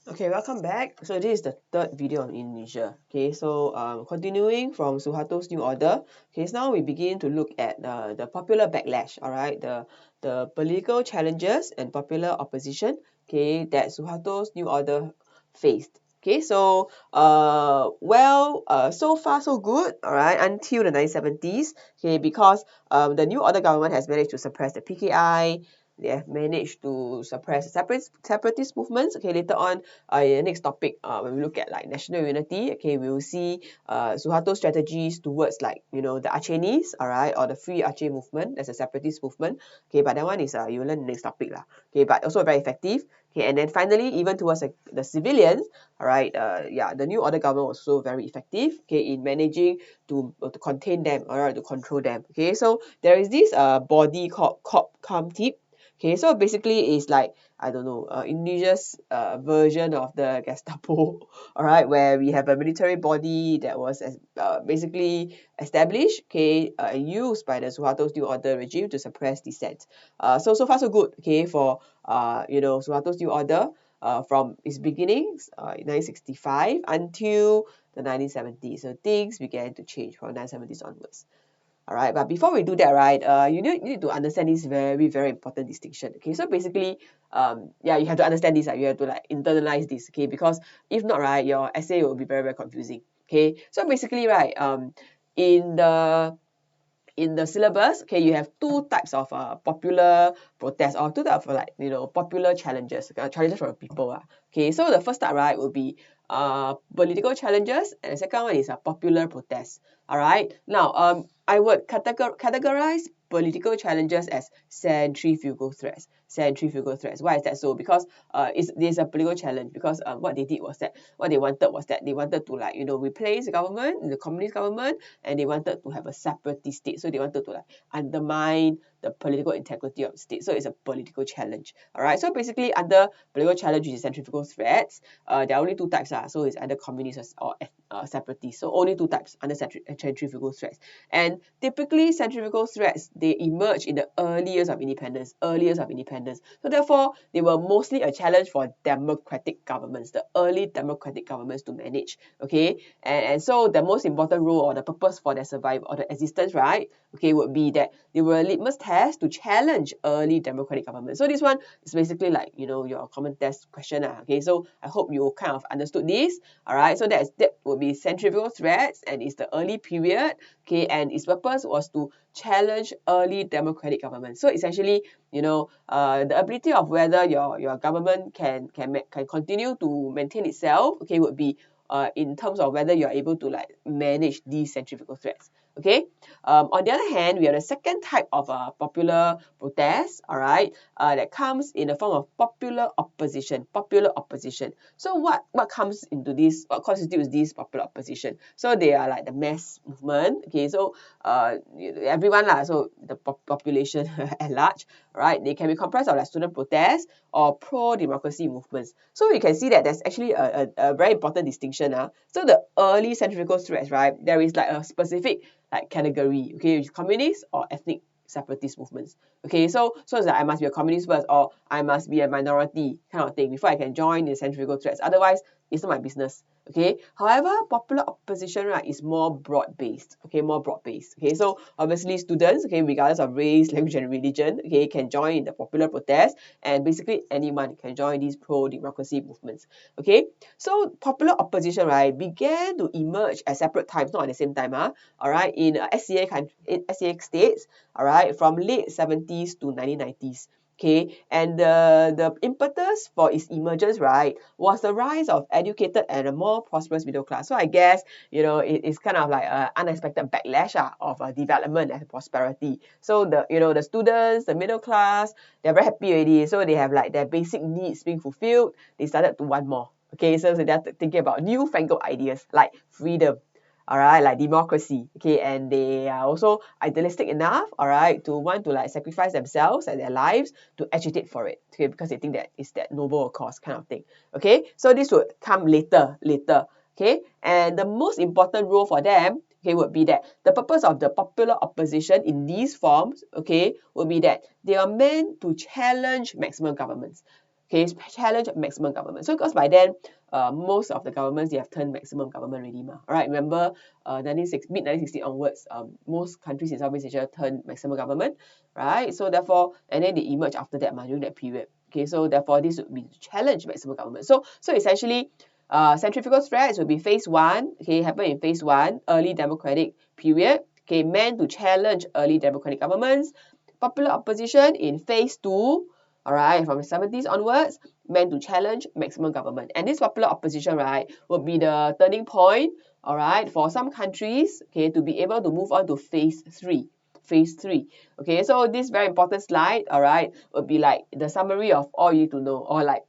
Okay, welcome back. So this is the third video on Indonesia. Okay, so continuing from Suharto's New Order. Okay, so now we begin to look at the popular backlash. All right, the political challenges and popular opposition. Okay, that Suharto's New Order faced. Okay, so so far so good. All right, until the 1970s. Okay, because the New Order government has managed to suppress the PKI. They have managed to suppress separatist movements. Okay, later on next topic, when we look at like national unity, okay, we will see Suharto's strategies towards like, you know, the Acehnese, all right, or the Free Aceh movement as a separatist movement. Okay, but that one is you learn the next topic lah. Okay, but also very effective. Okay, and then finally, even towards the civilians, all right, the New Order government was also very effective. Okay, in managing to contain them, all right, to control them. Okay, so there is this body called Kopkamtib. Okay, so basically it's like, I don't know, Indonesia's version of the Gestapo, all right, where we have a military body that was basically established, okay, and used by the Suharto's New Order regime to suppress dissent. So far so good, okay, for Suharto's New Order from its beginnings in 1965 until the 1970s. So things began to change from 1970s onwards. All right, but before we do that, right, you need to understand this very, very important distinction. Okay, so basically, you have to understand this. You have to like internalize this. Okay, because if not, right, your essay will be very, very confusing. Okay, so basically, right, in the syllabus, okay, you have two types of popular protests or two types of like, you know, popular challenges, challenges from people. Okay, so the first type, right, will be political challenges, and the second one is a popular protest. All right. Now, I would categorize political challenges as centrifugal threats. Centrifugal threats. Why is that so? Because there's a political challenge. Because what they did was that what they wanted to, like, you know, replace the government, the communist government, and they wanted to have a separatist state. So they wanted to like undermine the political integrity of the state. So it's a political challenge. All right. So basically, under political challenge, which is centrifugal threats, there are only two types. So it's either communist or separatist. So only two types under centrifugal threats. And typically, centrifugal threats, they emerge in the early years of independence. So therefore, they were mostly a challenge for democratic governments, the early democratic governments to manage. Okay, and so the most important role or the purpose for their survival or the existence, right, okay, would be that they were a litmus test to challenge early democratic government. So this one is basically like, you know, your common test question. Okay, so I hope you kind of understood this. All right, so that would be centrifugal threats, and it's the early period. Okay, and its purpose was to challenge early democratic government. So essentially, you know, the ability of whether your government can continue to maintain itself, okay, would be in terms of whether you're able to like manage these centrifugal threats. Okay. On the other hand, we have the second type of popular protest, all right, that comes in the form of popular opposition. Popular opposition. So what comes into this? What constitutes this popular opposition? So they are like the mass movement. Okay, so everyone lah. So the population at large, right? They can be comprised of like student protests or pro-democracy movements. So you can see that there's actually a very important distinction. So the early centrifugal threats, right? There is like a specific like category, okay, which is communist or ethnic separatist movements. Okay, so it's like I must be a communist first, or I must be a minority kind of thing before I can join the centrifugal threats. Otherwise, it's not my business. Okay, however, popular opposition, right, is more broad-based. Okay, more broad-based. Okay, so obviously students, okay, regardless of race, language, and religion, okay, can join in the popular protest, and basically anyone can join these pro-democracy movements. Okay, so popular opposition, right, began to emerge at separate times, not at the same time, all right, in SCA states, all right, from late 70s to 1990s. Okay, and the impetus for its emergence, right, was the rise of educated and a more prosperous middle class. So I guess, you know, it's kind of like an unexpected backlash of development and prosperity. So the students, the middle class, they're very happy already. So they have like their basic needs being fulfilled. They started to want more. Okay, so they're thinking about newfangled ideas like freedom, all right, like democracy. Okay, and they are also idealistic enough, all right, to want to like sacrifice themselves and their lives to agitate for it. Okay, because they think that it's that noble cause kind of thing. Okay, so this would come later. Okay, and the most important role for them, okay, would be that the purpose of the popular opposition in these forms, okay, would be that they are meant to challenge maximum governments. Okay, challenge maximum government. So because by then, most of the governments, they have turned maximum government already. All right, remember, mid-1960 onwards, most countries in Southeast Asia turned maximum government, right? So therefore, and then they emerge after that during that period. Okay, so therefore, this would be to challenge maximum government. So essentially, centrifugal threats will be phase one, okay, happen in phase one, early democratic period, okay, meant to challenge early democratic governments. Popular opposition in phase two, all right, from the 70s onwards, meant to challenge maximum government. And this popular opposition, right, will be the turning point, all right, for some countries, okay, to be able to move on to phase three. Phase three. Okay, so this very important slide, all right, would be like the summary of all you need to know, or like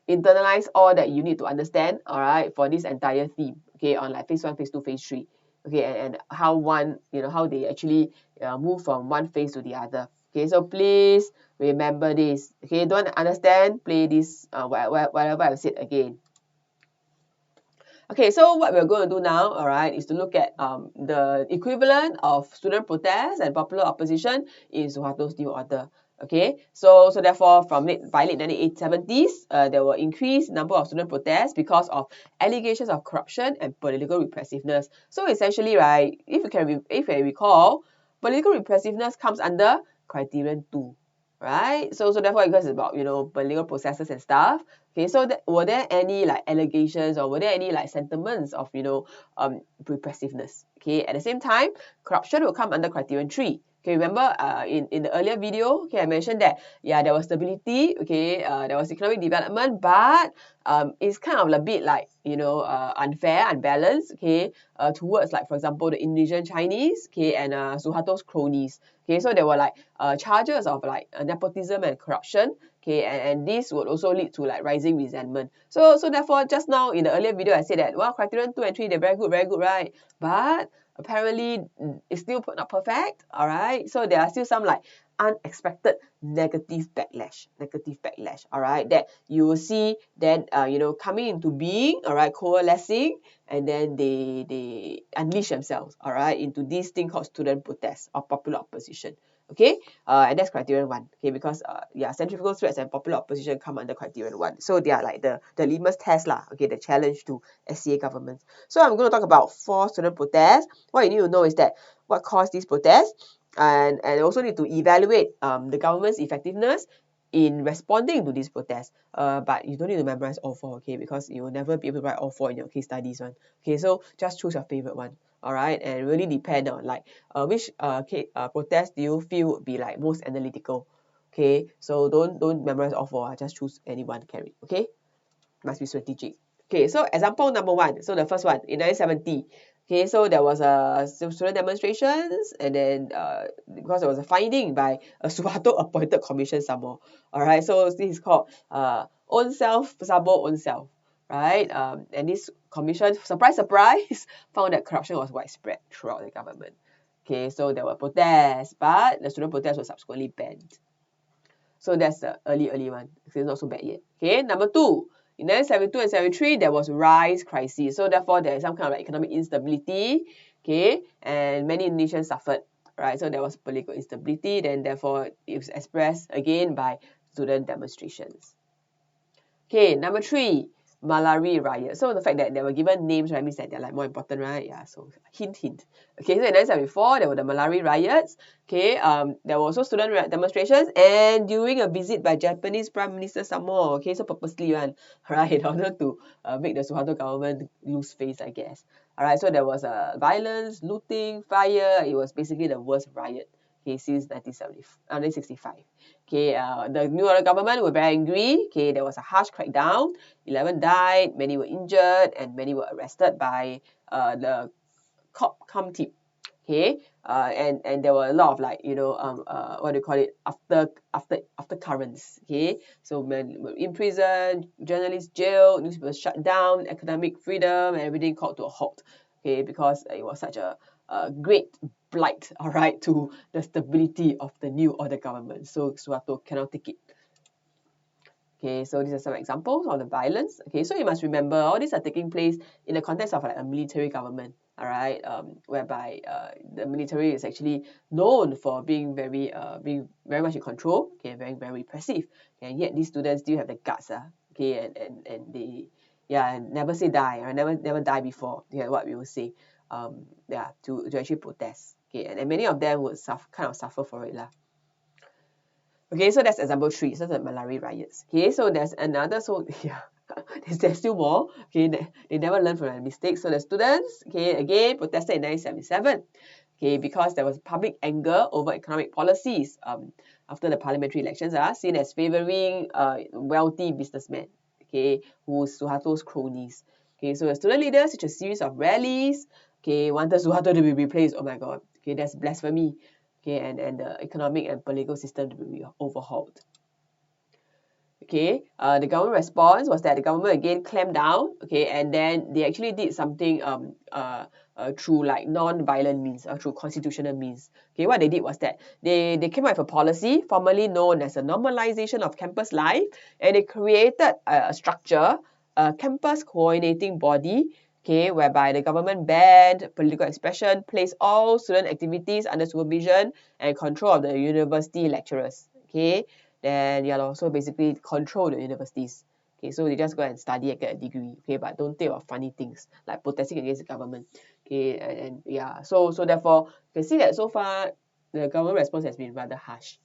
internalize all that you need to understand, all right, for this entire theme, okay, on like phase one, phase two, phase three, okay, and how one, how they actually move from one phase to the other. Okay, so please remember this. Okay, don't understand, play this, whatever I've said again. Okay, so what we're going to do now, all right, is to look at the equivalent of student protest and popular opposition in Suharto's new order. Okay, so therefore, by late 1970s, there were increased number of student protests because of allegations of corruption and political repressiveness. So essentially, right, if you recall, political repressiveness comes under criterion 2. Right, so therefore, because it's about political processes and stuff. Okay, so were there any like allegations, or were there any like sentiments of repressiveness? Okay, at the same time, corruption will come under criterion 3. Okay, remember in the earlier video, okay, I mentioned that yeah, there was stability, okay, there was economic development, but it's kind of a bit like unfair, unbalanced, okay, towards like, for example, the Indonesian Chinese, okay, and Suharto's cronies. Okay, so there were like charges of like nepotism and corruption. Okay, and this would also lead to like rising resentment. So therefore, just now in the earlier video, I said that, well, criterion 2 and 3, they're very good, right? But apparently, it's still not perfect, all right? So there are still some like unexpected negative backlash, all right, that you will see then, coming into being, all right, coalescing, and then they unleash themselves, all right, into this thing called student protest or popular opposition. Okay, and that's criterion 1. Okay, because centrifugal threats and popular opposition come under criterion 1. So they are like the litmus test lah. Okay, the challenge to SCA governments. So I'm going to talk about 4 student protests. What you need to know is that what caused these protests, and also need to evaluate the government's effectiveness in responding to these protests. But you don't need to memorize all 4, okay, because you will never be able to write all 4 in your case studies one. Okay, so just choose your favorite one. All right, and really depend on like which protest do you feel would be like most analytical. Okay, so don't memorize all 4. Just choose any one to carry. Okay, must be strategic. Okay, so example number 1. So the first one in 1970. Okay, so there was a student demonstrations, and then because there was a finding by a Suharto appointed commission some more. All right, so this is called own self sabo own self. Right, and this commission, surprise, found that corruption was widespread throughout the government. Okay, so there were protests, but the student protests were subsequently banned. So that's the early one. It's not so bad yet. Okay, number 2. In 1972 and 73, there was rice crisis. So therefore, there is some kind of like economic instability. Okay, and many Indonesians suffered. Right, so there was political instability. Then therefore, it was expressed again by student demonstrations. Okay, number 3, Malari riot. So the fact that they were given names, right, means that they're like more important, right? Yeah, so hint. Okay, so in 1974, there were the Malari riots. Okay, there were also student demonstrations, and during a visit by Japanese Prime Minister some more. Okay, so purposely one, right, in order to make the Suharto government lose face, I guess. All right, so there was violence, looting, fire. It was basically the worst riot, okay, since 1965. Okay, the new government were very angry. Okay, there was a harsh crackdown. 11 died, many were injured, and many were arrested by the COP team. Okay, and there were a lot of like what do you call it, after currents. Okay, so men were in prison, journalists jailed, newspapers shut down, academic freedom and everything called to a halt. Okay, because it was such a great blight, all right, to the stability of the new order government. So Suharto cannot take it. Okay, so these are some examples of the violence. Okay, so you must remember all these are taking place in the context of like a military government, all right, whereby the military is actually known for being very much in control, okay, very repressive, and yet these students still have the guts, okay, and they and never say die or never die before, yeah, what we will say, to actually protest, okay, and many of them would suffer for it lah. Okay, so that's example 3. So the Malari riots. Okay, so there's another. So yeah, there's still more. Okay, they never learn from their mistakes. So the students, okay, again protested in 1977. Okay, because there was public anger over economic policies. After the parliamentary elections are seen as favoring wealthy businessmen. Okay, who Suharto's cronies. Okay, so the student leaders, such a series of rallies. Okay, wanted Suharto to be replaced. Oh my God. Okay, that's blasphemy. Okay, and the economic and political system to be overhauled. Okay, the government response was that the government again clamped down, okay, and then they actually did something through like non-violent means, through constitutional means. Okay, what they did was that they came up with a policy formerly known as a normalization of campus life, and they created a structure, a campus coordinating body, okay, whereby the government banned political expression, placed all student activities under supervision and control of the university lecturers, okay. Then so basically control the universities. Okay, so they just go and study and get a degree, okay, but don't think of funny things like protesting against the government. Okay, and so therefore you can see that so far the government response has been rather harsh.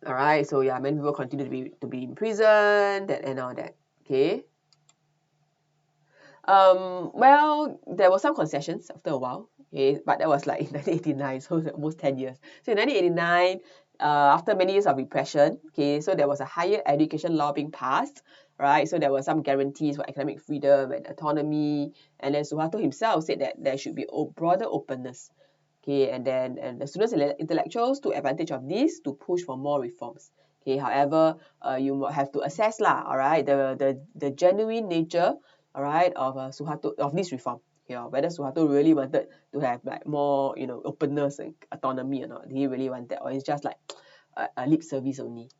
All right, so many people continue to be imprisoned and all that. Okay. Well, there were some concessions after a while, okay, but that was like in 1989, so almost 10 years. So in 1989, after many years of repression, okay, so there was a higher education law being passed, right? So there were some guarantees for academic freedom and autonomy, and then Suharto himself said that there should be broader openness, okay, and the students and intellectuals took advantage of this to push for more reforms. Okay, however, you have to assess all right, the genuine nature, all right, of Suharto, of this reform, whether Suharto really wanted to have like more, openness and autonomy or not. Did he really want that, or it's just like a lip service only?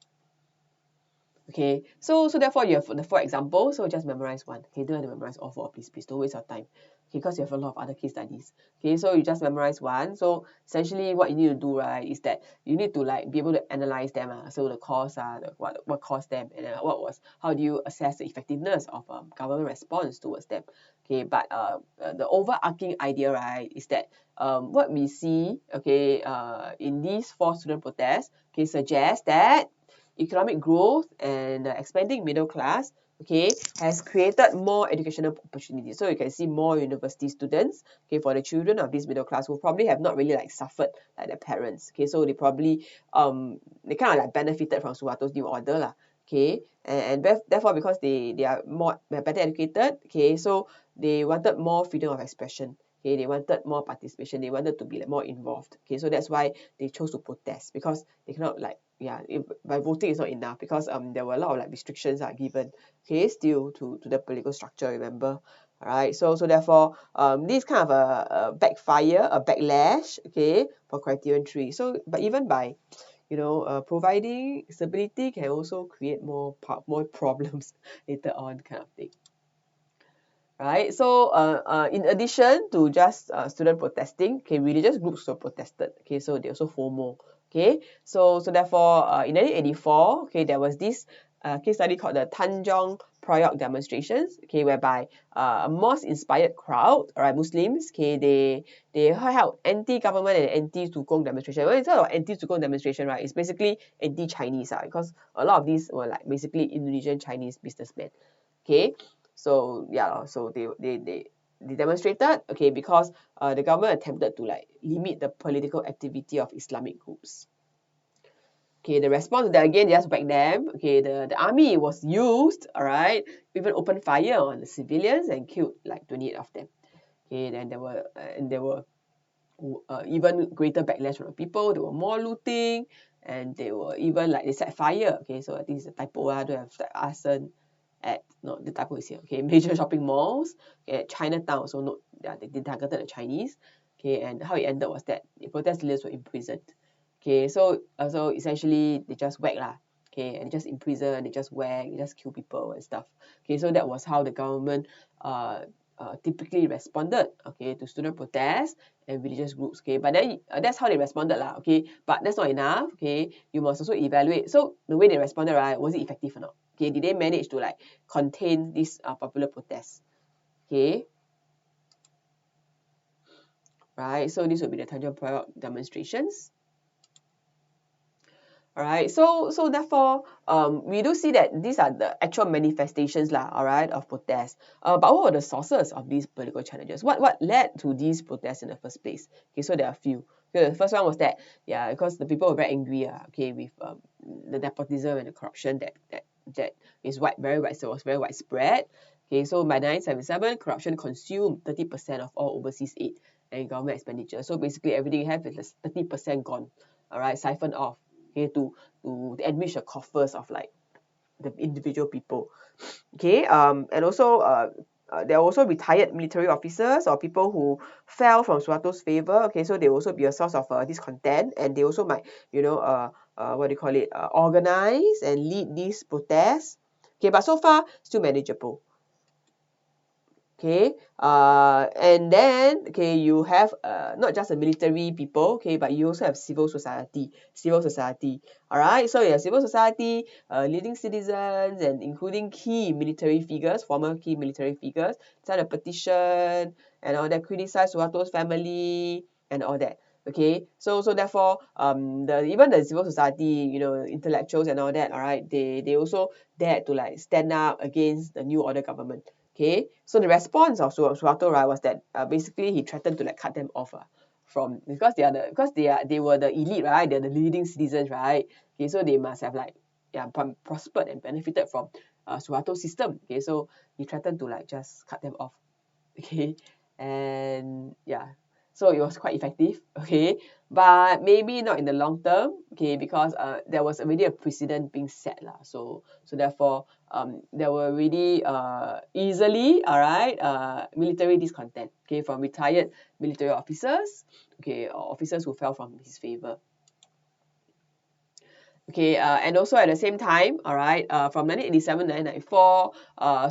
Okay, so therefore you have the 4 examples, so just memorize one. Okay, don't have to memorize all 4, please, don't waste your time. Okay, because you have a lot of other case studies. Okay, so you just memorize one. So essentially what you need to do, right, is that you need to like be able to analyze them. So the cause, what caused them, and how do you assess the effectiveness of government response towards them. Okay, but the overarching idea, right, is that what we see, okay, in these 4 student protests, okay, suggests that economic growth and expanding middle class, okay, has created more educational opportunities. So you can see more university students, okay, for the children of this middle class who probably have not really like suffered like their parents. Okay, so they probably they kind of like benefited from Suharto's new order lah. Okay, and therefore because they're better educated, okay, so they wanted more freedom of expression. Okay, they wanted more participation. They wanted to be like more involved. Okay, so that's why they chose to protest, because they cannot like by voting is not enough, because there were a lot of like restrictions are given, okay, still to the political structure, remember. All right, so therefore this kind of a backfire, a backlash, okay, for criterion 3. So but even by providing stability can also create more problems later on, kind of thing. Right, so in addition to just student protesting, okay, religious groups were protested, okay, so they also FOMO, okay, so therefore in 1984, okay, there was this case study called the Tanjong Priok demonstrations, okay, whereby a mosque-inspired crowd, alright, Muslims, okay, they held anti-government and anti-Sukong demonstration. When it's about anti-Sukong demonstration, right, it's basically anti-Chinese, because a lot of these were like basically Indonesian Chinese businessmen, okay. So so they demonstrated, okay, because the government attempted to like limit the political activity of Islamic groups. Okay, the response to that, again, just back them. Okay, the army was used, all right, even opened fire on the civilians and killed like 28 of them. Okay, then there were even greater backlash from the people. There were more looting, and they were even like they set fire. Okay, so I think it's a typo. I don't have the arson at, no, the typo is here. Okay, major shopping malls, okay, Chinatown. So no, they targeted the Chinese. Okay, and how it ended was that the protest leaders were imprisoned. Okay, so essentially they just whack lah. Okay, and they just imprison, they just whack, they just kill people and stuff. Okay, so that was how the government typically responded, okay, to student protests and religious groups. Okay, but then that's how they responded lah. Okay, but that's not enough. Okay, you must also evaluate. So the way they responded, right, was it effective or not? Okay, did they manage to like contain these popular protests? Okay, right. So this will be the Tanjong Priok demonstrations. Alright, so therefore, we do see that these are the actual manifestations lah, alright, of protests. But what were the sources of these political challenges? What led to these protests in the first place? Okay, so there are a few. Okay, the first one was that, yeah, because the people were very angry, okay, with the nepotism and the corruption that is was very widespread. Okay, so by 1977, corruption consumed 30% of all overseas aid and government expenditure. So basically, everything you have is 30% gone, alright, siphoned off. Okay, to enrich the coffers of like the individual people. Okay, and also there are also retired military officers or people who fell from Suharto's favor. Okay, so they will also be a source of discontent, and they also might, you know, what do you call it, organize and lead these protests. Okay, but so far still manageable. Okay, and then okay, you have not just the military people, okay, but you also have civil society. All right, so you have civil society, leading citizens, and including key military figures, former key military figures, sign a petition and all that, criticize Suharto's family and all that. Okay, so therefore, even the civil society, you know, intellectuals and all that, all right, they also dared to like stand up against the new order government. Okay, so the response of Suharto, right, was that basically he threatened to like cut them off from, because they were the elite, right? They're the leading citizens, right? Okay, so they must have like prospered and benefited from Suharto's system. Okay, so he threatened to like just cut them off. Okay, and yeah, so it was quite effective. Okay, but maybe not in the long term. Okay, because there was already a precedent being set lah. So therefore, there were really easily, all right, military discontent. Okay, from retired military officers. Okay, or officers who fell from his favor. Okay, and also at the same time, all right, from 1987 to 1994,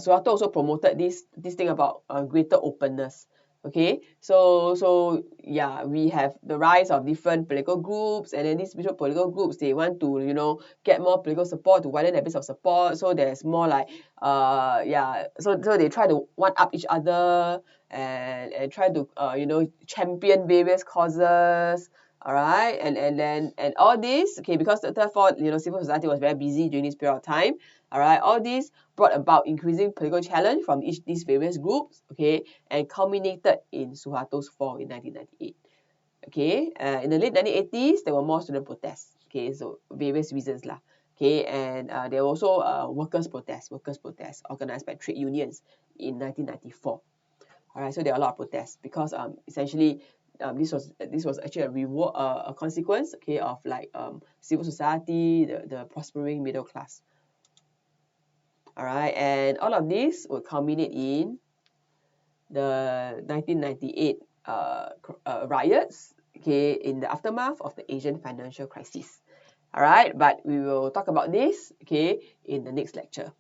Suharto also promoted this thing about greater openness. Okay, so yeah, we have the rise of different political groups, and then these different political groups, they want to, you know, get more political support, to widen their base of support. So there's more like yeah, so they try to one up each other and try to you know, champion various causes. All right, and all this, okay, because therefore, you know, civil society was very busy during this period of time. All right, all this brought about increasing political challenge from these various groups, okay, and culminated in Suharto's fall in 1998. Okay, in the late 1980s, there were more student protests. Okay, so various reasons lah. Okay, and there were also workers' protests organized by trade unions in 1994. All right, so there are a lot of protests because essentially this was actually a reward, a consequence, okay, of like civil society, the prospering middle class. All right, and all of this would culminate in the 1998 riots, okay, in the aftermath of the Asian financial crisis. All right, but we will talk about this, okay, in the next lecture.